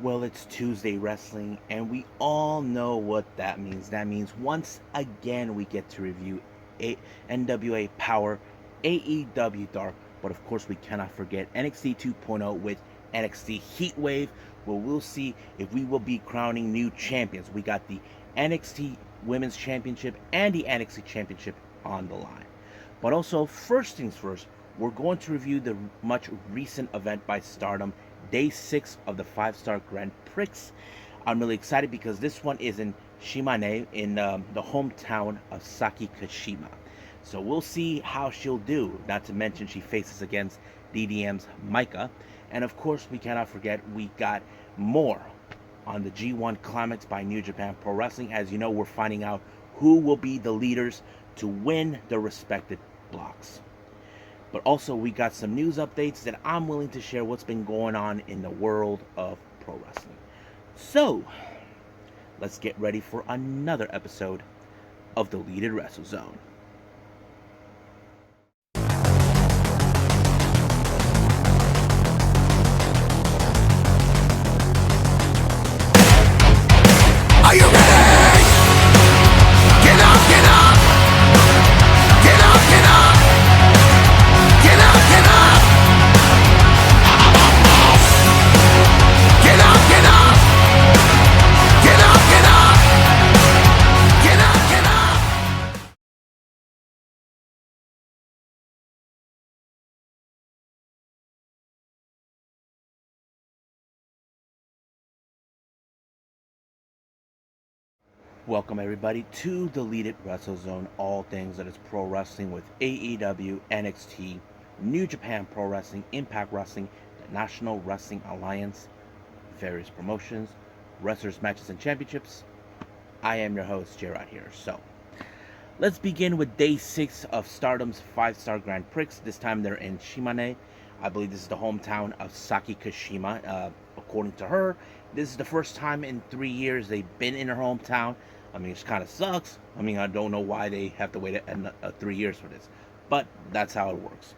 Well, it's Tuesday wrestling, and we all know what that means. That means once again we get to review NWA Powerrr, AEW Dark, but of course we cannot forget NXT 2.0 with NXT Heatwave, where we'll see if we will be crowning new champions. We got the NXT Women's Championship and the NXT Championship on the line. But also, first things first, we're going to review the much recent event by Stardom, Day 6 of the 5-star Grand Prix. I'm really excited because this one is in Shimane, in the hometown of Saki Kashima. So we'll see how she'll do. Not to mention she faces against DDM's Micah. And of course, we cannot forget we got more on the G1 Climax by New Japan Pro Wrestling. As you know, we're finding out who will be the leaders to win the respective blocks. But also, we got some news updates that I'm willing to share what's been going on in the world of pro wrestling. So, let's get ready for another episode of the Deleted Wrestle Zone. Are you ready? Get up, get up! Get up, get up! Get up, get up! Get up, get up! Get up, get up! Get up, get up! Welcome everybody to Deleted Wrestle Zone, all things that is pro wrestling with AEW, NXT, New Japan Pro Wrestling, Impact Wrestling, the National Wrestling Alliance, various promotions, wrestlers, matches, and championships. I am your host, Gerard here. So, let's begin with Day 6 of Stardom's 5-star Grand Prix. This time they're in Shimane. I believe this is the hometown of Saki Kashima. According to her, this is the first time in 3 years they've been in her hometown. I mean, it kind of sucks. I mean, I don't know why they have to wait 3 years for this, but that's how it works.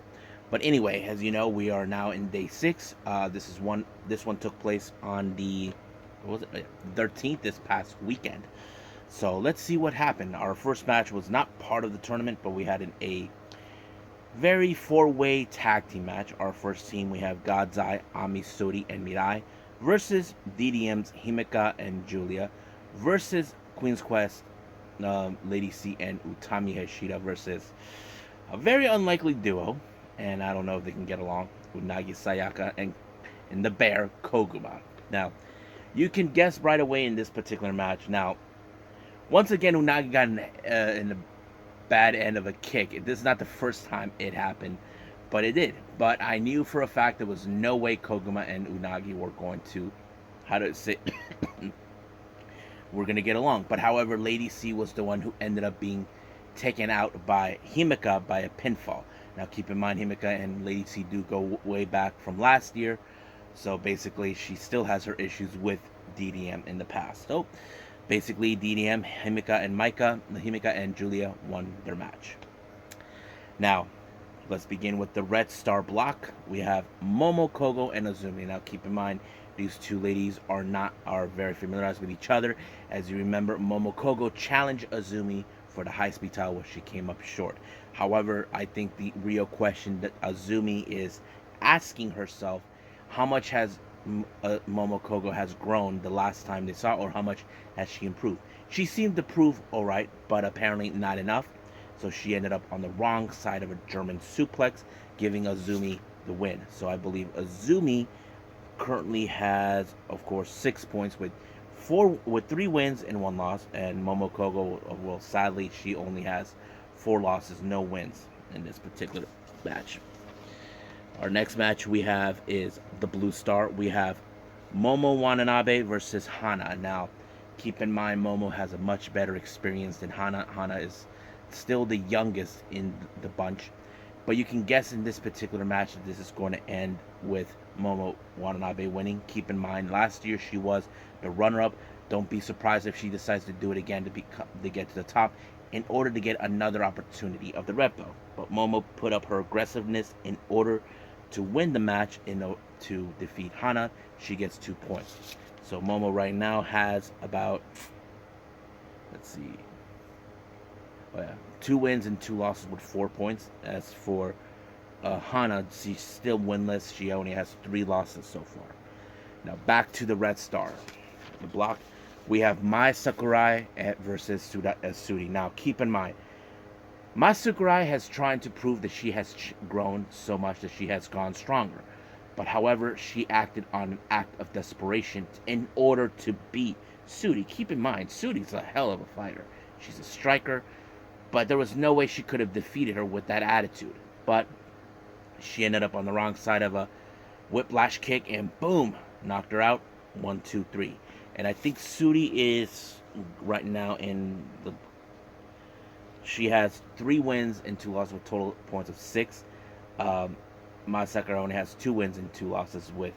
But anyway, as you know, we are now in Day 6. This one took place on the 13th, this past weekend. So let's see what happened. Our first match was not part of the tournament, but we had a very 4-way tag team match. Our first team, we have God's Eye, Ami Sodi, and Mirai versus DDM's Himeka and Julia versus Queen's Quest, Lady C, and Utami Hashida versus a very unlikely duo, and I don't know if they can get along, Unagi Sayaka and the Bear Koguma. Now, you can guess right away in this particular match. Now, once again, Unagi got in the bad end of a kick. This is not the first time it happened, but it did. But I knew for a fact there was no way Koguma and Unagi were going to, we're going to get along. But however, Lady C was the one who ended up being taken out by Himeka by a pinfall. Now keep in mind, Himeka and Lady C do go way back from last year. So basically, she still has her issues with DDM in the past. So basically, DDM, Himeka and Julia won their match. Now, let's begin with the Red Star block. We have Momo Kogo and Azumi. Now keep in mind, these two ladies are very familiarized with each other. As you remember, Momo Kogo challenged Azumi for the high-speed title, where she came up short. However, I think the real question that Azumi is asking herself, how much has Momo Kogo has grown the last time they saw, or how much has she improved? She seemed to prove alright, but apparently not enough. So she ended up on the wrong side of a German suplex, giving Azumi the win. So I believe Azumi currently has, of course, 6 points with 3 wins and 1 loss, and Momo Kogo, well, sadly, she only has 4 losses, no wins in this particular match. Our next match we have is the Blue Star. We have Momo Watanabe versus Hana. Now, keep in mind, Momo has a much better experience than Hana. Hana is still the youngest in the bunch. But you can guess in this particular match that this is going to end with Momo Watanabe winning. Keep in mind, last year she was the runner-up. Don't be surprised if she decides to do it again to get to the top in order to get another opportunity of the red belt. But Momo put up her aggressiveness in order to win the match to defeat Hana. She gets 2 points. So Momo right now has about, let's see, 2 wins and 2 losses with 4 points. As for Hana, she's still winless. She only has 3 losses so far. Now back to the Red Star, the block. We have Mai Sakurai versus Sudi. Now keep in mind, Mai Sakurai has tried to prove that she has grown so much that she has gone stronger. But however, she acted on an act of desperation in order to beat Sudi. Keep in mind, Sudi's a hell of a fighter. She's a striker, but there was no way she could have defeated her with that attitude. But she ended up on the wrong side of a whiplash kick and boom, knocked her out. 1, 2, 3. And I think Sudi is right now she has 3 wins and 2 losses with total points of 6. Mai Sakurai only has 2 wins and 2 losses with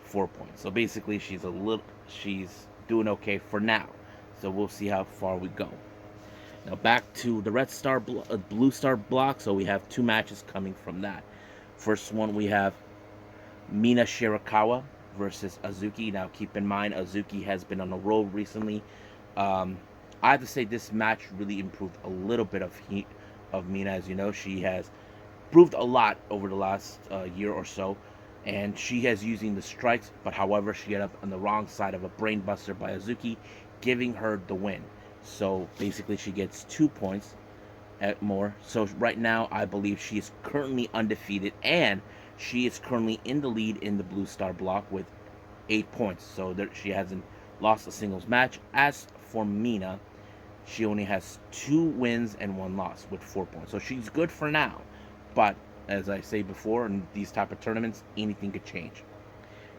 4 points. So basically, she's doing okay for now. So we'll see how far we go. Now back to the Blue Star block. So we have 2 matches coming from that. First one, we have Mina Shirakawa versus Azuki. Now keep in mind, Azuki has been on a roll recently. I have to say this match really improved a little bit of Mina. As you know, she has proved a lot over the last year or so, and she has using the strikes, but however, she ended up on the wrong side of a brainbuster by Azuki, giving her the win. So basically, she gets 2 points at more. So right now, I believe she is currently undefeated, and she is currently in the lead in the Blue Star block with 8 points. So she hasn't lost a singles match. As for Mina, she only has 2 wins and 1 loss with 4 points. So she's good for now. But as I say before, in these type of tournaments, anything could change.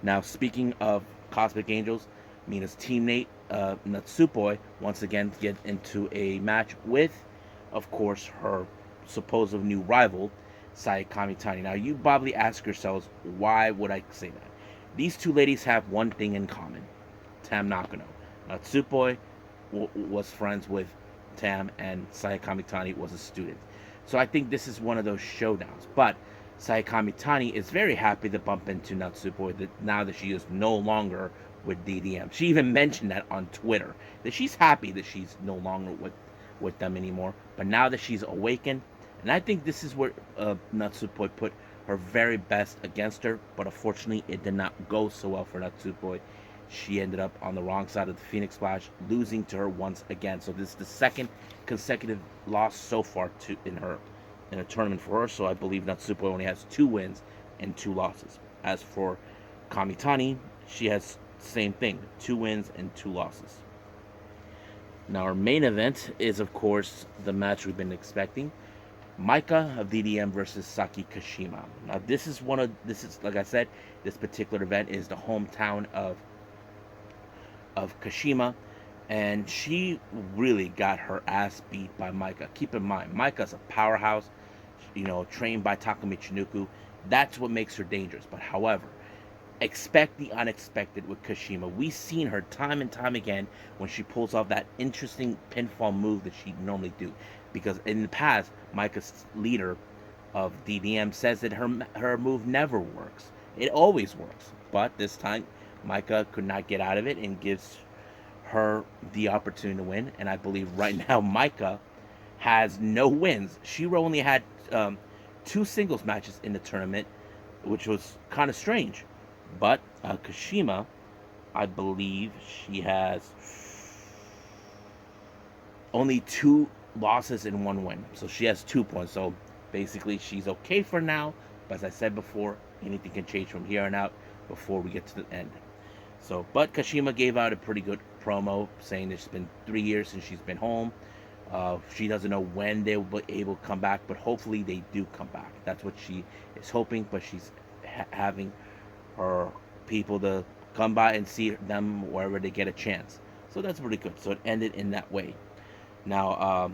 Now, speaking of Cosmic Angels, Mina's teammate Natsupoi once again get into a match with, of course, her supposed new rival, Saya Kamitani. Now, you probably ask yourselves, why would I say that? These 2 ladies have one thing in common: Tam Nakano. Natsupoi was friends with Tam, and Saya Kamitani was a student. So I think this is one of those showdowns. But Saya Kamitani is very happy to bump into Natsupoi now that she is no longer with DDM. She even mentioned that on Twitter, that she's happy that she's no longer with them anymore. But now that she's awakened, and I think this is where Natsupoi put her very best against her, but unfortunately it did not go so well for Natsupoi. She ended up on the wrong side of the Phoenix Splash, losing to her once again. So this is the second consecutive loss so far in a tournament for her. So I believe Natsupoi only has 2 wins and 2 losses. As for Kamitani, she has the same thing: 2 wins and 2 losses. Now our main event is, of course, the match we've been expecting: Maika of DDM versus Saki Kashima. Now this is like I said, this particular event is the hometown of Kashima, and she really got her ass beat by Maika. Keep in mind, Maika's a powerhouse, trained by Taka Michinoku. That's what makes her dangerous. But however, expect the unexpected with Kashima. We've seen her time and time again when she pulls off that interesting pinfall move that she normally do. Because in the past, Maika's leader of DDM says that her move never works. It always works. But this time, Maika could not get out of it and gives her the opportunity to win. And I believe right now Maika has no wins. She only had 2 singles matches in the tournament, which was kind of strange. But Kashima, I believe she has only 2 losses and 1 win. So she has 2 points. So basically she's okay for now. But as I said before, anything can change from here on out before we get to the end. So, but Kashima gave out a pretty good promo saying that it's been 3 years since she's been home. She doesn't know when they will be able to come back, but hopefully they do come back. That's what she is hoping, but she's having her people to come by and see them wherever they get a chance. So that's pretty good. So it ended in that way. Now,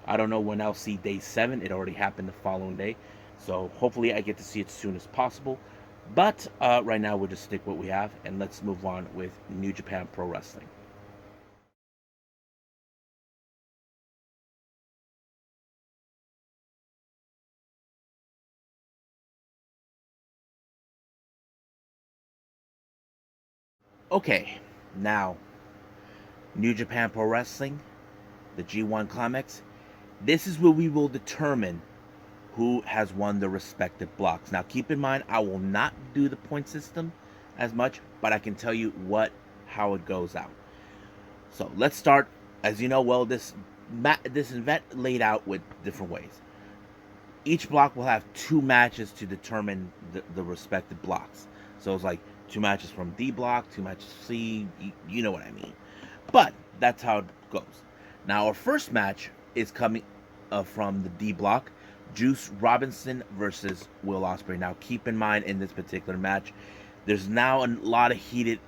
I don't know when I'll see day 7. It already happened the following day. So hopefully I get to see it as soon as possible. But right now we'll just stick what we have, and let's move on with New Japan Pro Wrestling. Okay, now New Japan Pro Wrestling, the G1 Climax. This is where we will determine who has won the respective blocks. Now, keep in mind, I will not do the point system as much, but I can tell you how it goes out. So let's start. As you know, well, this event laid out with different ways. Each block will have 2 matches to determine the respective blocks. So it's like 2 matches from D block, 2 matches C. You know what I mean. But that's how it goes. Now, our first match is coming from the D block. Juice Robinson versus Will Ospreay. Now, keep in mind, in this particular match, there's now a lot of heated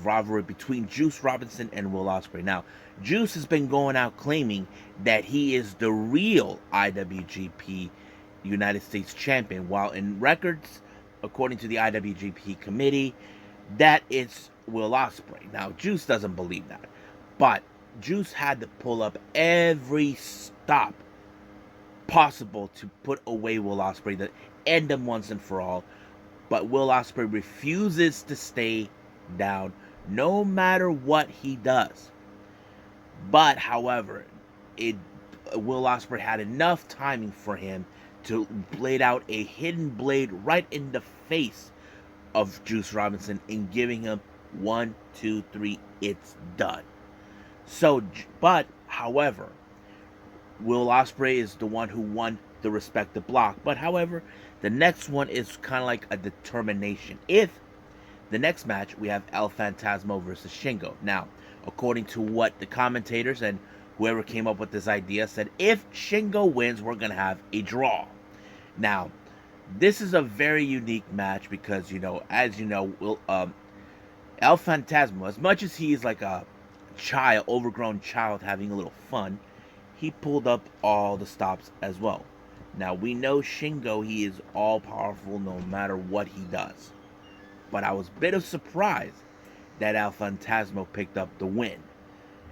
rivalry between Juice Robinson and Will Ospreay. Now, Juice has been going out claiming that he is the real IWGP United States champion, while in records, according to the IWGP committee, that it's Will Ospreay. Now, Juice doesn't believe that, but Juice had to pull up every stop possible to put away Will Ospreay, to end him once and for all. But Will Ospreay refuses to stay down, no matter what he does. But, however, Will Ospreay had enough timing for him to blade out a hidden blade right in the face of Juice Robinson and giving him 1, 2, 3, it's done. So, but, however, Will Ospreay is the one who won the respective block. But, however, the next one is kind of like a determination. If the next match, we have El Phantasmo versus Shingo. Now, according to what the commentators and whoever came up with this idea said, if Shingo wins, we're going to have a draw. Now, this is a very unique match because, as you know, El Phantasmo, as much as he is like a overgrown child having a little fun, he pulled up all the stops as well. Now, we know Shingo, he is all-powerful no matter what he does. But I was a bit of surprised that El Phantasmo picked up the win.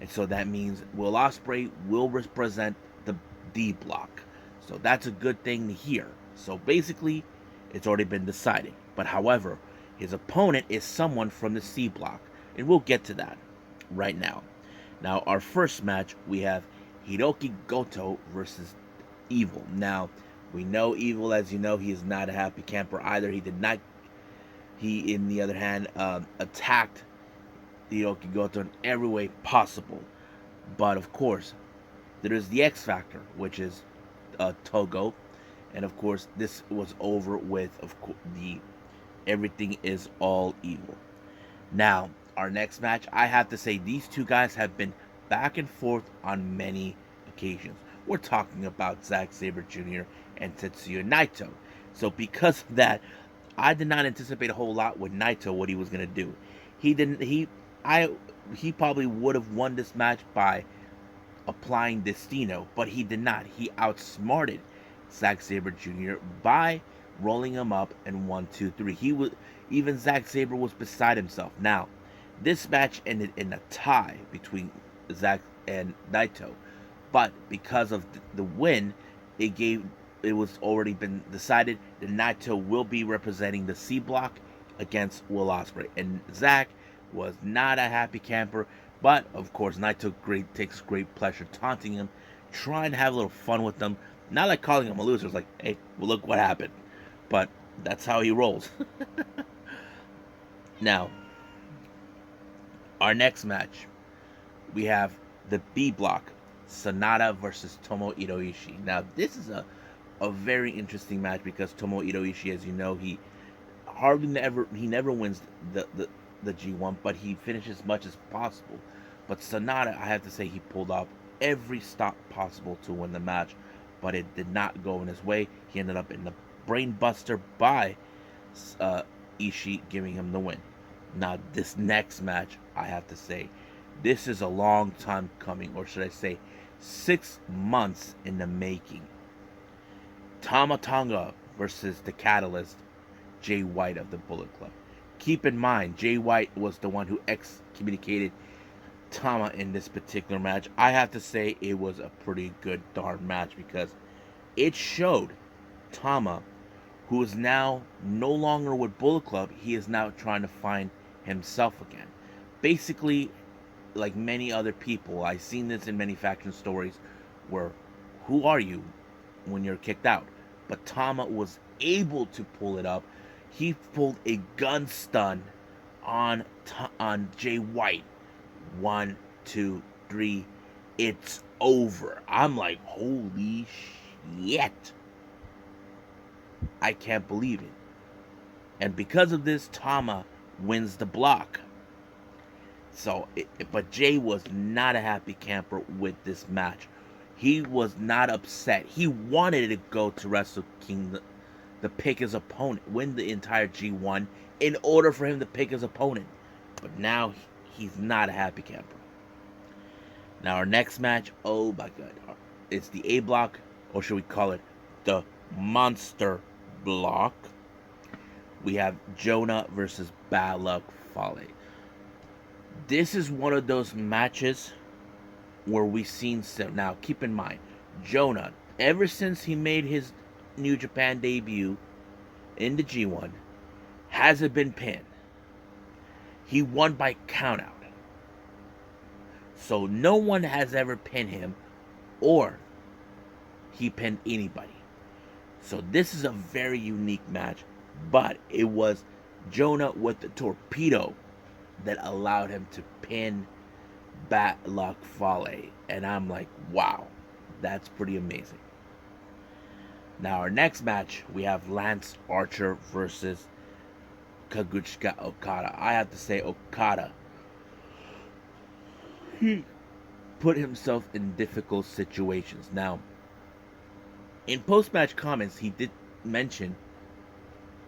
And so that means Will Ospreay will represent the D block. So that's a good thing to hear. So basically, it's already been decided. But however, his opponent is someone from the C block. And we'll get to that right now. Now, our first match, we have Hiroki Goto versus Evil. Now, we know Evil, as you know, he is not a happy camper either. He, in the other hand, attacked Hiroki Goto in every way possible. But, of course, there is the X Factor, which is Togo. And, of course, this was over with everything is all evil. Now, our next match, I have to say, these two guys have been back and forth on many occasions. We're talking about Zack Sabre Jr. and Tetsuya Naito. So because of that, I did not anticipate a whole lot with Naito, what he was going to do. He probably would have won this match by applying Destino, but he did not. He outsmarted Zack Sabre Jr. by rolling him up in 1, 2, 3. Even Zack Sabre was beside himself. Now, this match ended in a tie between Zack and Naito, but because of the win, it was already been decided that Naito will be representing the C block against Will Ospreay, and Zack was not a happy camper. But of course, Naito takes great pleasure taunting him, trying to have a little fun with him. Not like calling him a loser. It's like, hey, well, look what happened. But that's how he rolls. Now, our next match, we have the B block, Sonata versus Tomohiro Ishii. Now, this is a very interesting match because Tomohiro Ishii, as you know, he never wins the G1, but he finishes as much as possible. But Sonata, I have to say, he pulled off every stop possible to win the match, but it did not go in his way. He ended up in the brainbuster by Ishii, giving him the win. Now, this next match, I have to say, this is a long time coming, or should I say, 6 months in the making. Tama Tonga versus the Catalyst, Jay White of the Bullet Club. Keep in mind, Jay White was the one who excommunicated Tama in this particular match. I have to say it was a pretty good darn match because it showed Tama, who is now no longer with Bullet Club, he is now trying to find himself again. Basically, like many other people, I've seen this in many faction stories where who are you when you're kicked out? But Tama was able to pull it up. He pulled a gun stun on Jay White. 1, 2, 3. It's over. I'm like, holy shit. I can't believe it. And because of this, Tama wins the block. But Jay was not a happy camper with this match. He was not upset. He wanted to go to Wrestle Kingdom to pick his opponent, win the entire G1 in order for him to pick his opponent. But now he's not a happy camper. Now our next match, oh my god, it's the A block, or should we call it the Monster Block. We have Jonah versus Bad Luck Fale. This is one of those matches where we've seen some. Now, keep in mind, Jonah, ever since he made his New Japan debut in the G1, hasn't been pinned. He won by countout. So no one has ever pinned him, or he pinned anybody. So this is a very unique match, but it was Jonah with the torpedo that allowed him to pin Bad Luck Fale. And I'm like, wow, that's pretty amazing. Now our next match, we have Lance Archer versus Kazuchika Okada. I have to say, Okada, he put himself in difficult situations. Now, in post-match comments, he did mention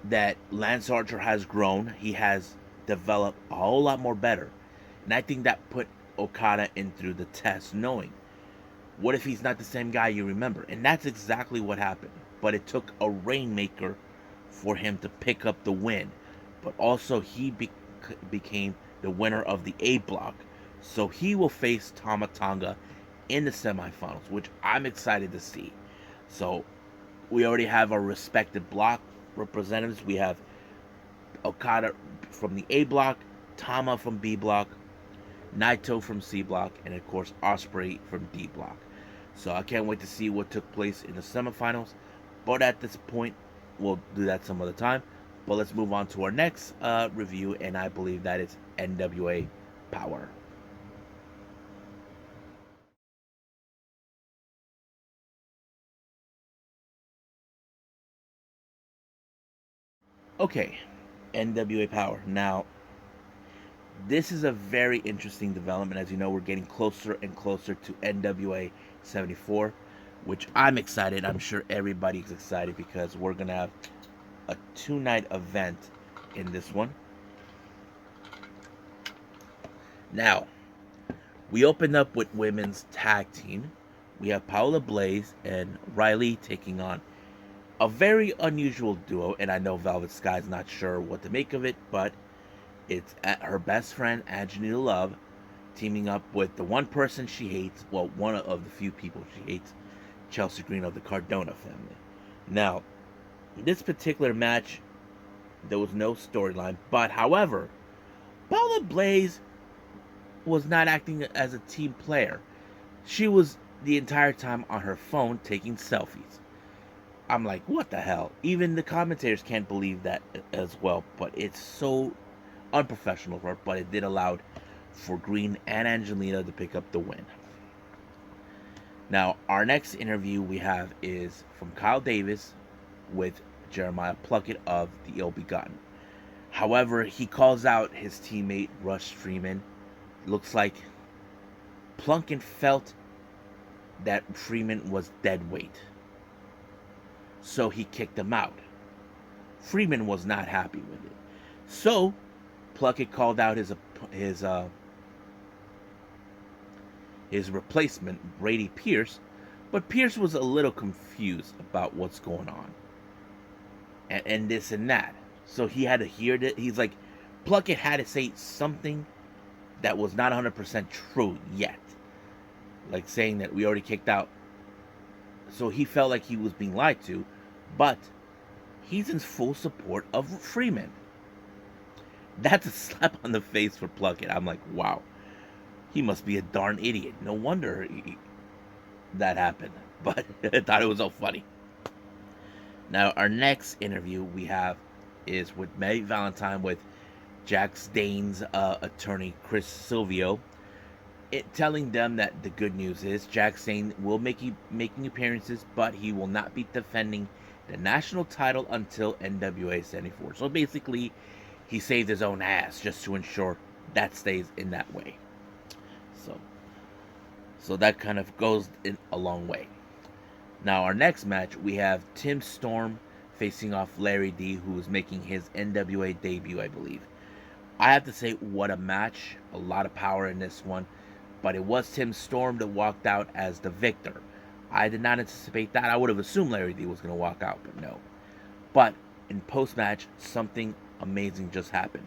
that Lance Archer has grown. He has developed a whole lot more better. And I think that put Okada in through the test, knowing, what if he's not the same guy you remember? And that's exactly what happened. But it took a rainmaker for him to pick up the win. But also he became the winner of the A block. So he will face Tama Tonga in the semifinals, which I'm excited to see. So we already have our respected block representatives. We have Okada from the A block, Tama from B block, Naito from C block, and of course Ospreay from D block. So I can't wait to see what took place in the semifinals. But at this point, we'll do that some other time. But let's move on to our next review, and I believe that is NWA Powerrr. Okay, NWA Powerrr. Now, this is a very interesting development. As you know, we're getting closer and closer to NWA 74, which I'm excited. I'm sure everybody's excited because we're going to have a 2-night event in this one. Now, we opened up with women's tag team. We have Paola Blaze and Riley taking on a very unusual duo, and I know Velvet Sky's not sure what to make of it, but it's her best friend, Angelina Love, teaming up with the one person she hates, well, one of the few people she hates, Chelsea Green of the Cardona family. Now, this particular match, there was no storyline, but however, Paola Blaze was not acting as a team player. She was the entire time on her phone taking selfies. I'm like, what the hell? Even the commentators can't believe that as well, but it's so unprofessional for her, but it did allow for Green and Angelina to pick up the win. Now, our next interview we have is from Kyle Davis with Jeremiah Pluckett of the Ill Begotten. However, he calls out his teammate Rush Freeman. Looks like Plunkett felt that Freeman was dead weight, so he kicked him out. Freeman was not happy with it, so Pluckett called out his replacement, Brady Pierce, but Pierce was a little confused about what's going on and this and that. So he had to hear that. He's like, Pluckett had to say something that was not 100% true yet, like saying that we already kicked out. So he felt like he was being lied to, but he's in full support of Freeman. That's a slap on the face for Plunkett. I'm like, wow, he must be a darn idiot. No wonder that happened. But I thought it was so funny. Now, our next interview we have is with May Valentine with Jack Dane's attorney, Chris Silvio, telling them that the good news is Jack Dane will making appearances, but he will not be defending the national title until NWA 74. So basically, he saved his own ass just to ensure that stays in that way. So that kind of goes in a long way. Now, our next match, we have Tim Storm facing off Larry D, who is making his NWA debut, I believe. I have to say, what a match. A lot of power in this one. But it was Tim Storm that walked out as the victor. I did not anticipate that. I would have assumed Larry D was going to walk out, but no. But in post-match, something amazing just happened.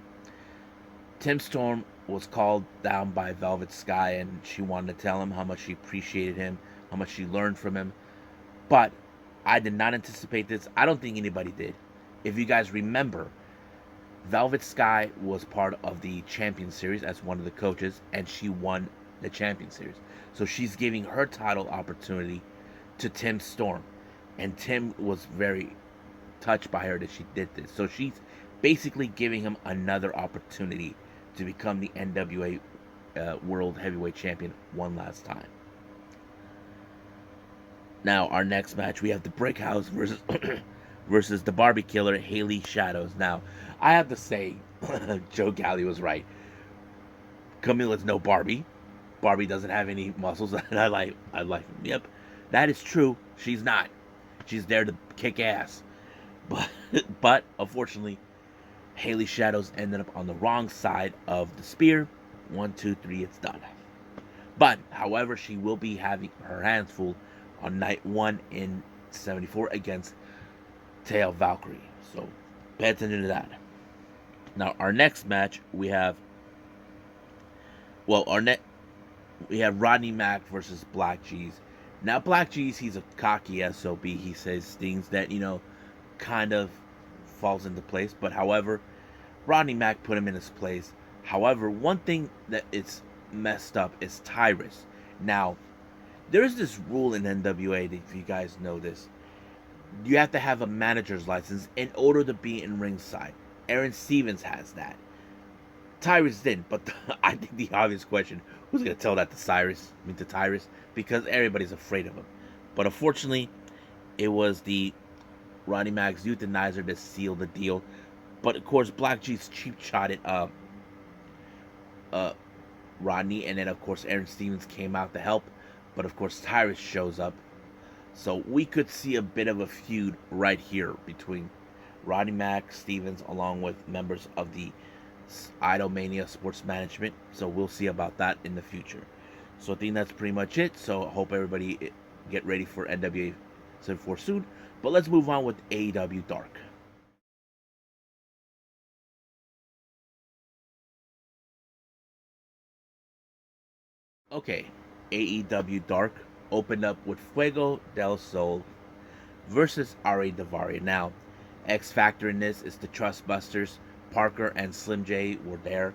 Tim Storm was called down by Velvet Sky, and she wanted to tell him how much she appreciated him, how much she learned from him. But I did not anticipate this. I don't think anybody did. If you guys remember, Velvet Sky was part of the Champion Series as one of the coaches, and she won the Champion Series. So she's giving her title opportunity to Tim Storm. And Tim was very touched by her that she did this. So she's basically giving him another opportunity to become the NWA World Heavyweight Champion one last time. Now, our next match, we have the Brickhouse versus the Barbie Killer, Haley Shadows. Now, I have to say, Joe Galli was right. Camilla's no Barbie. Barbie doesn't have any muscles, and I like him. Yep, that is true. She's not. She's there to kick ass. But unfortunately, Haley Shadows ended up on the wrong side of the spear. 1, 2, 3, it's done. But, however, she will be having her hands full on night 1 in 74 against Taya Valkyrie. So, pay attention to that. Now, our next match, we have Rodney Mack versus Black G's. Now, Black G's, he's a cocky SOB. He says things that, kind of falls into place. But, however, Rodney Mack put him in his place. However, one thing that is messed up is Tyrus. Now, there's this rule in NWA, if you guys know this. You have to have a manager's license in order to be in ringside. Aaron Stevens has that. Tyrus didn't, but I think the obvious question, who's going to tell that to Tyrus? Because everybody's afraid of him. But unfortunately, it was the Rodney Mack's euthanizer that sealed the deal. But of course, Black G's cheap-shotted Rodney, and then of course Aaron Stevens came out to help. But of course, Tyrus shows up. So we could see a bit of a feud right here between Rodney Mack, Stevens, along with members of the Idolmania Sports Management. So we'll see about that in the future. So I think that's pretty much it. So I hope everybody get ready for NWA 74 soon. But let's move on with AEW Dark. Okay, AEW Dark opened up with Fuego del Sol versus Ari Daivari. Now, X Factor in this is the Trustbusters. Parker and Slim J were there.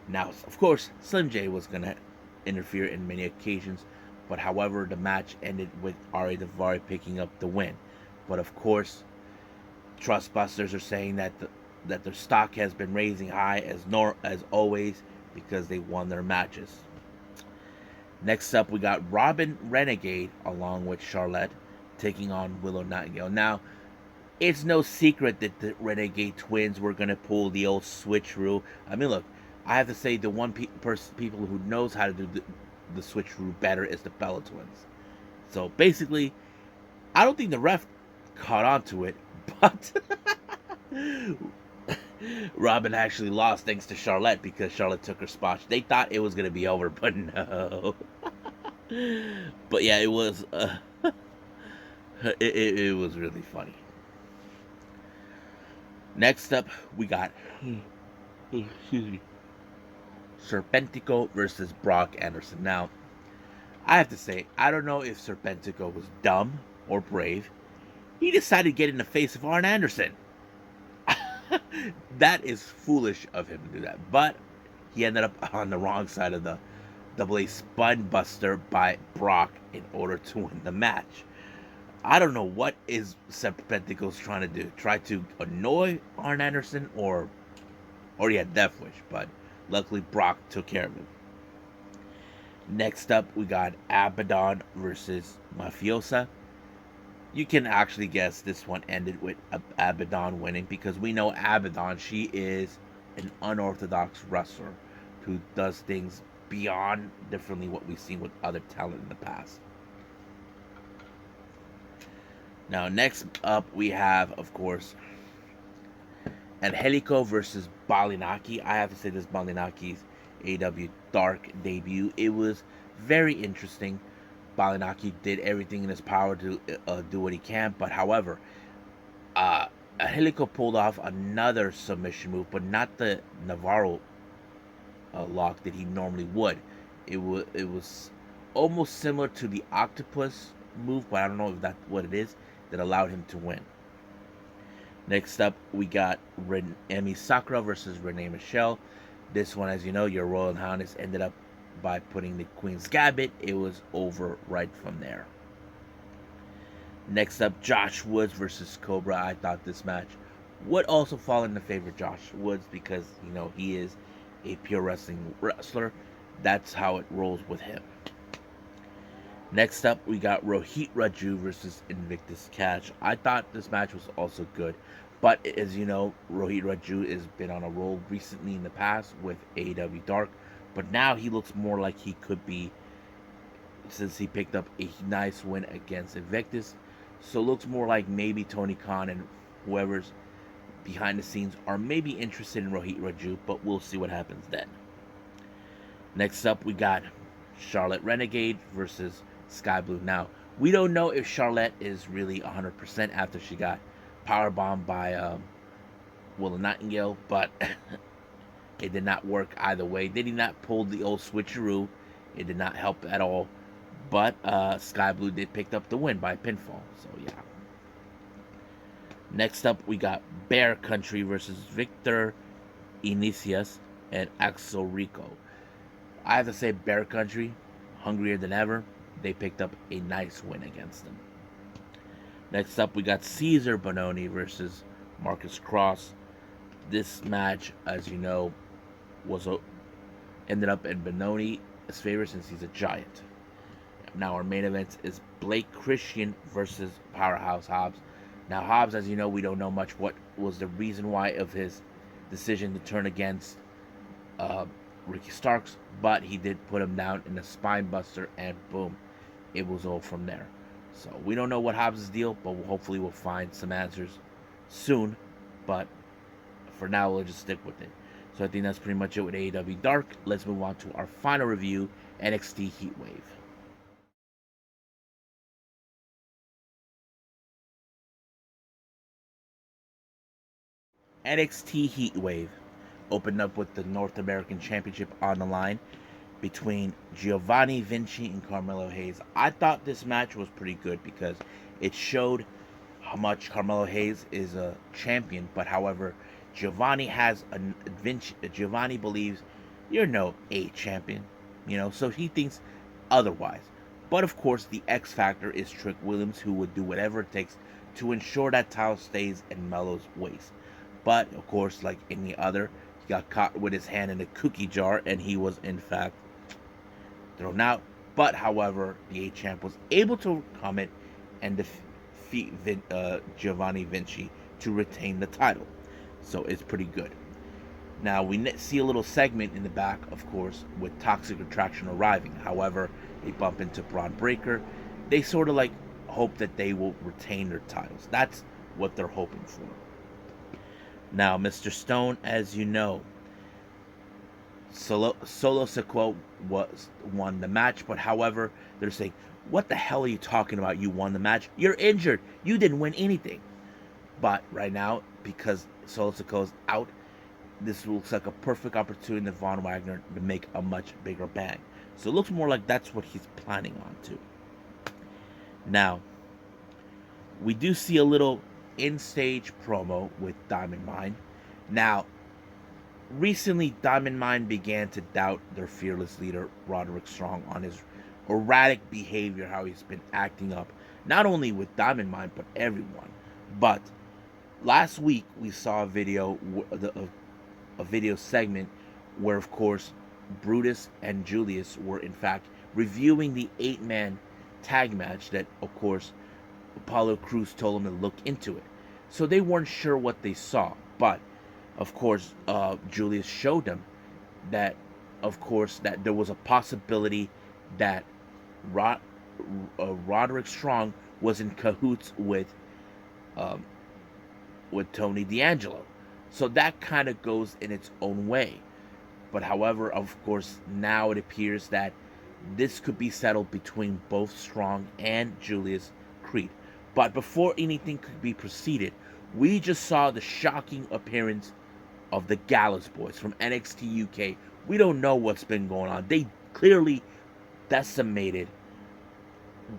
Now, of course, Slim J was going to interfere in many occasions, but however, the match ended with Ari Daivari picking up the win. But of course, Trustbusters are saying that their stock has been raising high as always because they won their matches. Next up, we got Robin Renegade along with Charlotte taking on Willow Nightingale. Now, it's no secret that the Renegade twins were going to pull the old switcheroo. I mean, look, I have to say the one people who knows how to do the switcheroo better is the Bella twins. So basically, I don't think the ref caught on to it, but Robin actually lost thanks to Charlotte because Charlotte took her spot. They thought it was going to be over, but no. But yeah, it was it was really funny. Next up, we got Serpentico versus Brock Anderson. Now, I have to say, I don't know if Serpentico was dumb or brave. He decided to get in the face of Arn Anderson. That is foolish of him to do that. But he ended up on the wrong side of the AA spine buster by Brock in order to win the match. I don't know what is Serpentico's trying to do. Try to annoy Arn Anderson or yeah, Death Wish, but luckily Brock took care of him. Next up, we got Abaddon versus Mafiosa. You can actually guess this one ended with Abaddon winning because we know Abaddon, she is an unorthodox wrestler who does things beyond differently what we've seen with other talent in the past. Now, next up, we have, of course, Angelico versus Balinaki. I have to say, this Balinaki's AEW Dark debut, it was very interesting. Balinaki did everything in his power to do what he can, but however, Angelico pulled off another submission move, but not the Navarro lock that he normally would. It was almost similar to the octopus move, but I don't know if that's what it is that allowed him to win. Next up, we got Emi Sakura versus Renee Michelle. This one, as you know, your Royal Highness ended up by putting the Queen's Gambit. It was over right from there. Next up, Josh Woods versus Cobra. I thought this match would also fall in the favor of Josh Woods because, you know, he is a pure wrestling wrestler. That's how it rolls with him. Next up, we got Rohit Raju versus Invictus Catch. I thought this match was also good. But as you know, Rohit Raju has been on a roll recently in the past with AEW Dark. But now he looks more like he could be, since he picked up a nice win against Invictus. So it looks more like maybe Tony Khan and whoever's behind the scenes are maybe interested in Rohit Raju. But we'll see what happens then. Next up, we got Charlotte Renegade versus Sky Blue. Now, we don't know if Charlotte is really 100% after she got powerbombed by Willow Nightingale, but it did not work either way. They did not pull the old switcheroo. It did not help at all. But Sky Blue did pick up the win by pinfall. So, yeah. Next up, we got Bear Country versus Victor Inicias and Axel Rico. I have to say, Bear Country, hungrier than ever. They picked up a nice win against them. Next up, we got Caesar Bononi versus Marcus Cross. This match, as you know, ended up in Bononi's favor since he's a giant. Now our main event is Blake Christian versus Powerhouse Hobbs. Now Hobbs, as you know, we don't know much what was the reason why of his decision to turn against Ricky Starks, but he did put him down in a spine buster, and boom, it was all from there. So we don't know what Hobbs' deal, but hopefully we'll find some answers soon. But for now, we'll just stick with it. So I think that's pretty much it with AEW Dark. Let's move on to our final review, NXT Heatwave. NXT Heatwave opened up with the North American Championship on the line between Giovanni Vinci and Carmelo Hayes. I thought this match was pretty good because it showed how much Carmelo Hayes is a champion, but however, Giovanni believes you're no A champion, you know, so he thinks otherwise. But of course, the X factor is Trick Williams, who would do whatever it takes to ensure that title stays in Melo's waist. But of course, like any other, he got caught with his hand in a cookie jar, and he was in fact thrown out. But however, the A-Champ was able to overcome it and defeat Giovanni Vinci to retain the title. So it's pretty good. Now we see a little segment in the back, of course, with Toxic Attraction arriving. However, they bump into Braun Breaker. They sort of like hope that they will retain their titles. That's what they're hoping for. Now, Mr. Stone, as you know, Solo Sikoa won the match, but however, they're saying, what the hell are you talking about? You won the match? You're injured. You didn't win anything. But right now, because Solo Sikoa's out, this looks like a perfect opportunity for Von Wagner to make a much bigger bang. So it looks more like that's what he's planning on too. Now, we do see a little in-stage promo with Diamond Mine. Now, recently, Diamond Mine began to doubt their fearless leader, Roderick Strong, on his erratic behavior, how he's been acting up, not only with Diamond Mine, but everyone. But last week, we saw a video segment where, of course, Brutus and Julius were, in fact, reviewing the 8-man tag match that, of course, Apollo Crews told them to look into it. So they weren't sure what they saw, but of course, Julius showed them that, of course, that there was a possibility that Roderick Strong was in cahoots um, with Tony D'Angelo. So that kind of goes in its own way. But however, of course, now it appears that this could be settled between both Strong and Julius Creed. But before anything could be proceeded, we just saw the shocking appearance of the Gallus Boys from NXT UK. We don't know what's been going on. They clearly decimated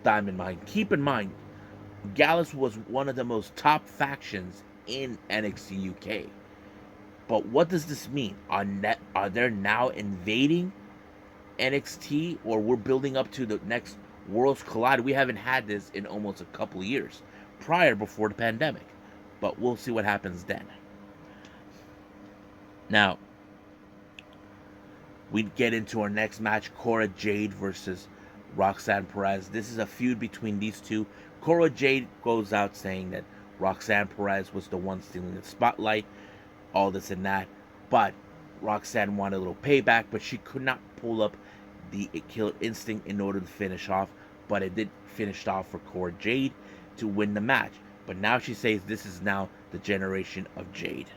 Diamond Mine. Keep in mind, Gallus was one of the most top factions in NXT UK. But what does this mean? Are they now invading NXT, or we're building up to the next Worlds Collide? We haven't had this in almost a couple of years before the pandemic. But we'll see what happens then. Now, we get into our next match, Cora Jade versus Roxanne Perez. This is a feud between these two. Cora Jade goes out saying that Roxanne Perez was the one stealing the spotlight, all this and that. But Roxanne wanted a little payback, but she could not pull up the Killer Instinct in order to finish off. But it did finish off for Cora Jade to win the match. But now she says this is now the generation of Jade.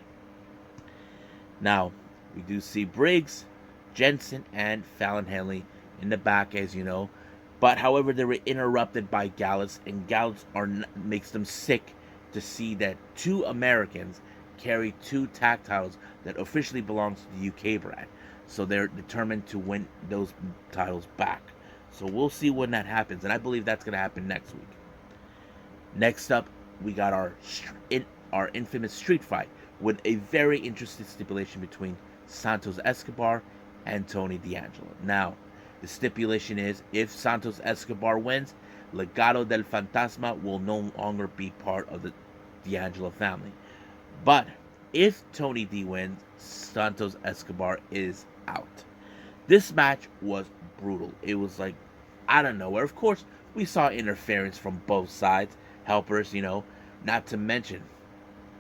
Now, we do see Briggs, Jensen, and Fallon Henley in the back, as you know. But, however, they were interrupted by Gallus, and Gallus makes them sick to see that 2 Americans carry 2 tag titles that officially belongs to the UK brand. So they're determined to win those titles back. So we'll see when that happens, and I believe that's going to happen next week. Next up, we got our infamous street fight with a very interesting stipulation between Santos Escobar and Tony D'Angelo. Now, the stipulation is if Santos Escobar wins, Legado del Fantasma will no longer be part of the D'Angelo family. But if Tony D wins, Santos Escobar is out. This match was brutal. It was like out of nowhere. Of course, we saw interference from both sides, helpers, not to mention,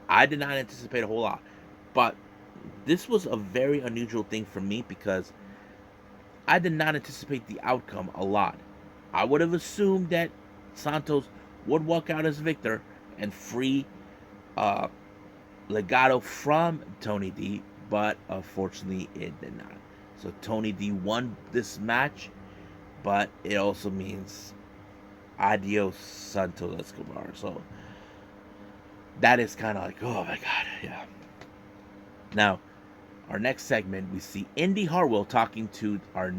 I did not anticipate a whole lot. But this was a very unusual thing for me because I did not anticipate the outcome a lot. I would have assumed that Santos would walk out as victor and free Legado from Tony D, but unfortunately it did not. So Tony D won this match, but it also means adios Santos Escobar. So that is kind of like, oh my god, yeah. Now, our next segment, we see Indy Hartwell talking to our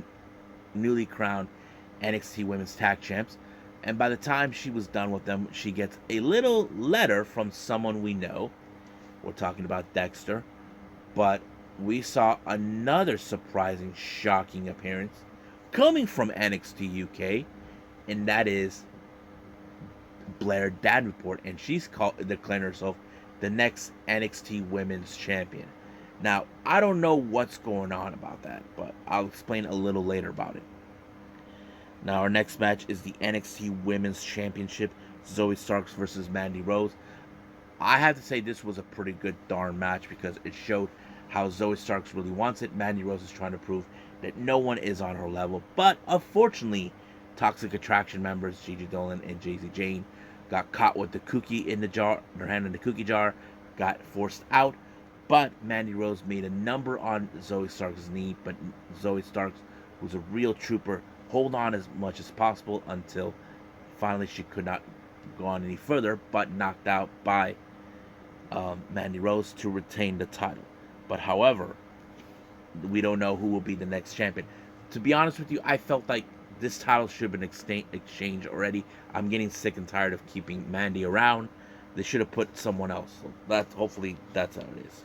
newly crowned NXT Women's Tag Champs. And by the time she was done with them, she gets a little letter from someone we know. We're talking about Dexter. But we saw another surprising, shocking appearance coming from NXT UK. And that is Blair Davenport. And she's declaring herself the next NXT Women's Champion. Now, I don't know what's going on about that, but I'll explain a little later about it. Now, our next match is the NXT Women's Championship, Zoe Starks versus Mandy Rose. I have to say this was a pretty good darn match because it showed how Zoe Starks really wants it. Mandy Rose is trying to prove that no one is on her level. But, unfortunately, Toxic Attraction members Gigi Dolan and Jay-Z Jane got caught with the cookie in the jar, their hand in the cookie jar, got forced out. But Mandy Rose made a number on Zoe Starks' knee, but Zoe Starks, who's a real trooper, hold on as much as possible until finally she could not go on any further, but knocked out by Mandy Rose to retain the title. But however, we don't know who will be the next champion. To be honest with you, I felt like this title should have been exchanged already. I'm getting sick and tired of keeping Mandy around. They should have put someone else. So hopefully that's how it is.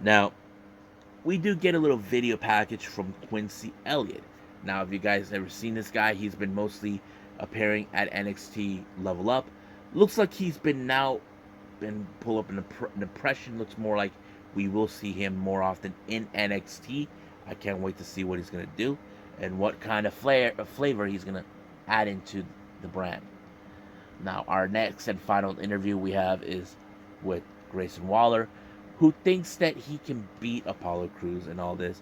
Now, we do get a little video package from Quincy Elliott. Now, if you guys ever seen this guy, he's been mostly appearing at NXT Level Up. Looks like he's been pull up an impression. Looks more like we will see him more often in NXT. I can't wait to see what he's gonna do and what kind of flavor he's gonna add into the brand. Now, our next and final interview we have is with Grayson Waller, who thinks that he can beat Apollo Crews and all this,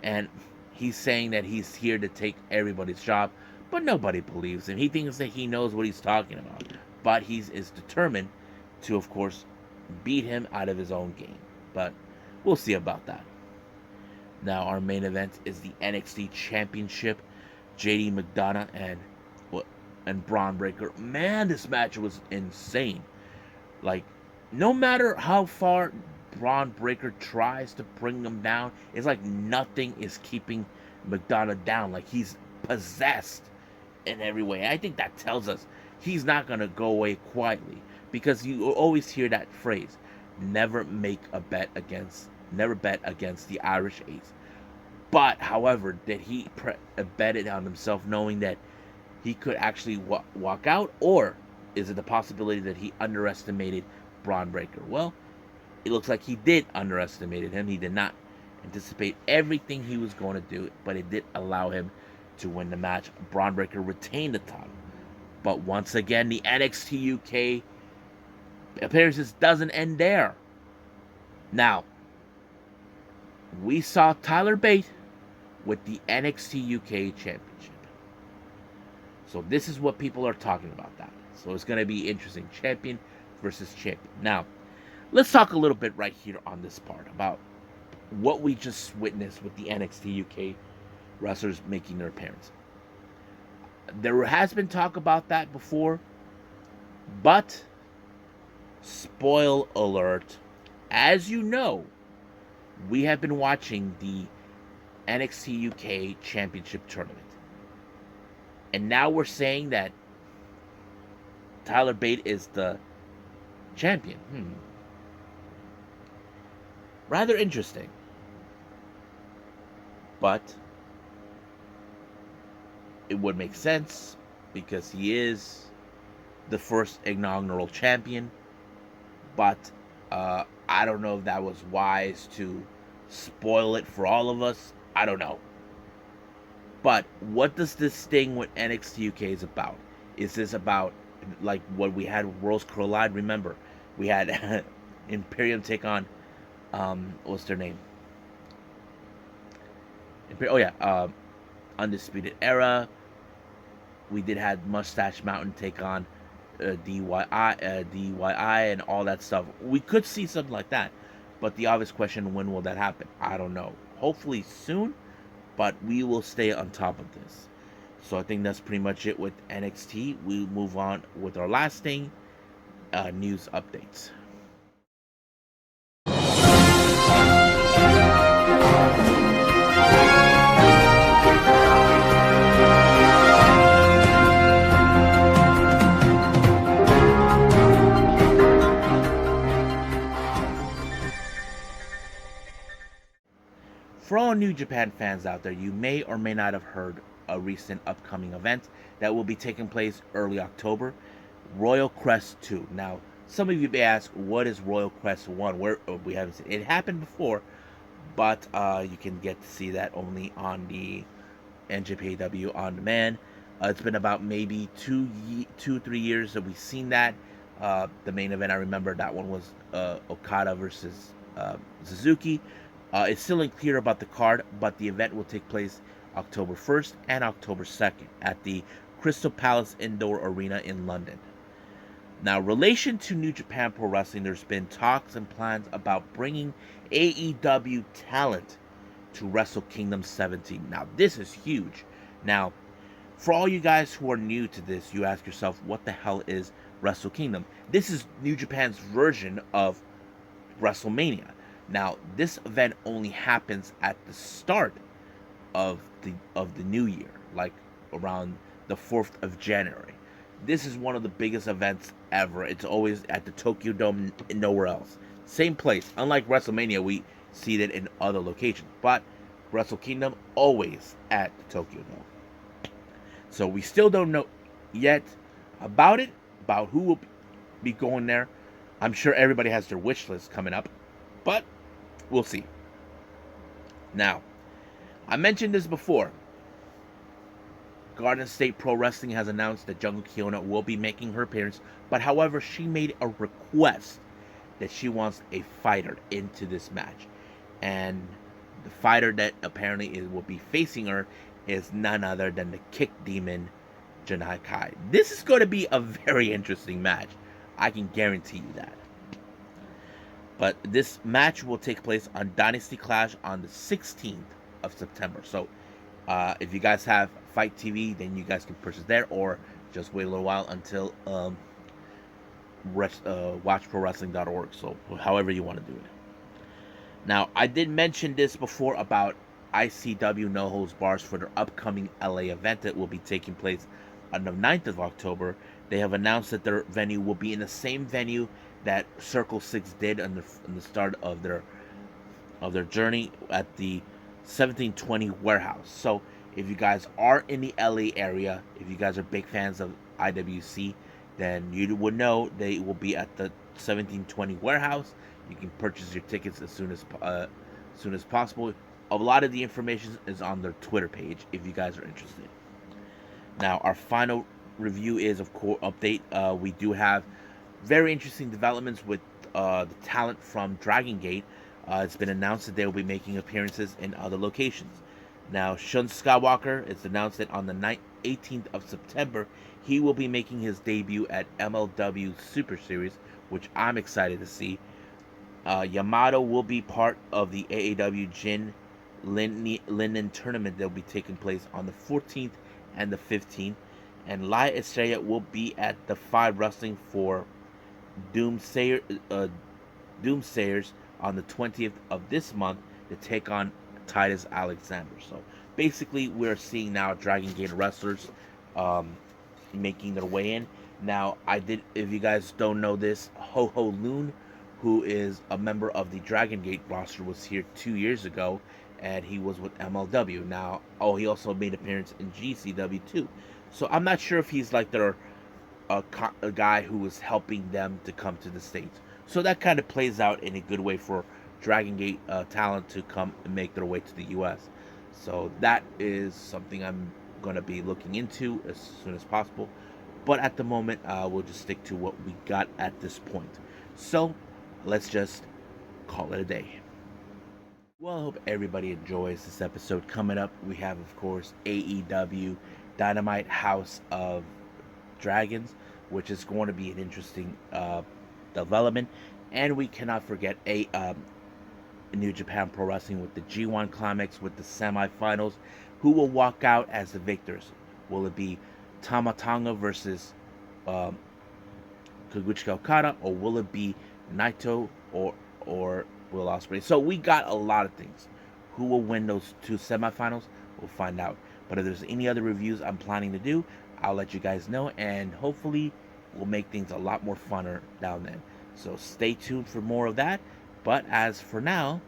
and he's saying that he's here to take everybody's job, but nobody believes him. He thinks that he knows what he's talking about, but he is determined to, of course, beat him out of his own game. But we'll see about that. Now, our main event is the NXT Championship. JD McDonough and Braun Breaker. Man, this match was insane. Like, no matter how far Braun Breaker tries to bring him down, it's like nothing is keeping McDonough down. Like, he's possessed in every way. I think that tells us he's not going to go away quietly, because you always hear that phrase, never bet against the Irish Ace. But, however, did he bet it on himself, knowing that he could actually walk out, or is it the possibility that he underestimated Braun Breaker? Well, it looks like he did underestimate him. He did not anticipate everything he was going to do, but it did allow him to win the match. Braun Breaker retained the title. But once again, the NXT UK appearances doesn't end there. Now, we saw Tyler Bate with the NXT UK Championship. So this is what people are talking about that. So it's going to be interesting. Champion versus champion. Now, let's talk a little bit right here on this part about what we just witnessed with the NXT UK wrestlers making their appearance. There has been talk about that before, but spoil alert, as you know, we have been watching the NXT UK Championship tournament. And now we're saying that Tyler Bate is the champion. Rather interesting. But it would make sense because he is the first inaugural champion. But I don't know if that was wise to spoil it for all of us. I don't know. But what does this thing with NXT UK is about? Is this about like what we had with Worlds Collide? Remember, we had Imperium take on what's their name? Undisputed Era. We did have Mustache Mountain take on DYI and all that stuff. We could see something like that, but the obvious question: when will that happen? I don't know. Hopefully soon, but we will stay on top of this. So I think that's pretty much it with NXT. We move on with our last thing, news updates. For all New Japan fans out there, you may or may not have heard a recent upcoming event that will be taking place early October, Royal Quest 2. Now, some of you may ask, what is Royal Quest 1? We haven't seen it. It happened before, but you can get to see that only on the NJPW On Demand. It's been about maybe 2-3 years that we've seen that. The main event, I remember that one was Okada versus Suzuki. It's still unclear about the card, but the event will take place October 1st and October 2nd at the Crystal Palace Indoor Arena in London. Now, relation to New Japan Pro Wrestling, there's been talks and plans about bringing AEW talent to Wrestle Kingdom 17. Now, this is huge. Now, for all you guys who are new to this, you ask yourself, what the hell is Wrestle Kingdom? This is New Japan's version of WrestleMania. Now, this event only happens at the start of the new year, like around the 4th of January. This is one of the biggest events ever. It's always at the Tokyo Dome and nowhere else. Same place. Unlike WrestleMania, seated in other locations. But Wrestle Kingdom always at the Tokyo Dome. So we still don't know yet about it, about who will be going there. I'm sure everybody has their wish list coming up, but we'll see. Now, I mentioned this before. Garden State Pro Wrestling has announced that Jungle Kyona will be making her appearance, but however, she made a request that she wants a fighter into this match. And the fighter that apparently will be facing her is none other than the Kick Demon, Janai Kai. This is going to be a very interesting match. I can guarantee you that. But this match will take place on Dynasty Clash on the 16th of September. So if you guys have Fight TV, then you guys can purchase there, or just wait a little while until watchprowrestling.org. So however you want to do it. Now, I did mention this before about ICW No Holds Bars for their upcoming LA event that will be taking place on the 9th of October. They have announced that their venue will be in the same venue that Circle 6 did on the start of their journey at the 1720 Warehouse. So if you guys are in the LA area, if you guys are big fans of IWC, then you would know they will be at the 1720 Warehouse. You can purchase your tickets as soon as possible. A lot of the information is on their Twitter page if you guys are interested. Now, our final review is, of course, update. We do have very interesting developments with the talent from Dragon Gate. It's been announced that they will be making appearances in other locations. Now, Shun Skywalker, it's announced that on the 18th of September, he will be making his debut at MLW Super Series, which I'm excited to see. Yamato will be part of the AEW Jin Linden tournament that will be taking place on the 14th and the 15th. And Lai Estrella will be at the 5 Wrestling for Doomsayers on the 20th of this month to take on Titus Alexander. So basically, we're seeing now Dragon Gate wrestlers making their way in. Now, if you guys don't know this, Ho Ho Loon, who is a member of the Dragon Gate roster, was here 2 years ago, and he was with MLW. Now, he also made an appearance in GCW too. So I'm not sure if he's like a guy who was helping them to come to the States. So that kind of plays out in a good way for Dragon Gate talent to come and make their way to the U.S. So that is something I'm going to be looking into as soon as possible. But at the moment, we'll just stick to what we got at this point. So let's just call it a day. Well, I hope everybody enjoys this episode. Coming up, we have, of course, AEW Dynamite House of Dragons, which is going to be an interesting development. And we cannot forget New Japan Pro Wrestling with the G1 Climax with the semifinals. Who will walk out as the victors? Will it be Tama Tonga versus Kazuchika Okada, or will it be Naito or Will Ospreay? So we got a lot of things. Who will win those 2 semifinals? We'll find out. But if there's any other reviews I'm planning to do, I'll let you guys know, and hopefully we'll make things a lot more funner down then. So stay tuned for more of that. But as for now,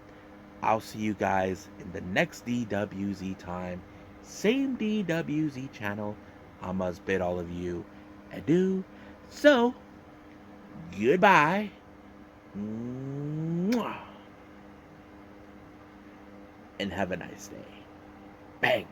I'll see you guys in the next DWZ time. Same DWZ channel. I must bid all of you adieu. So, goodbye. Mwah. And have a nice day. Bang.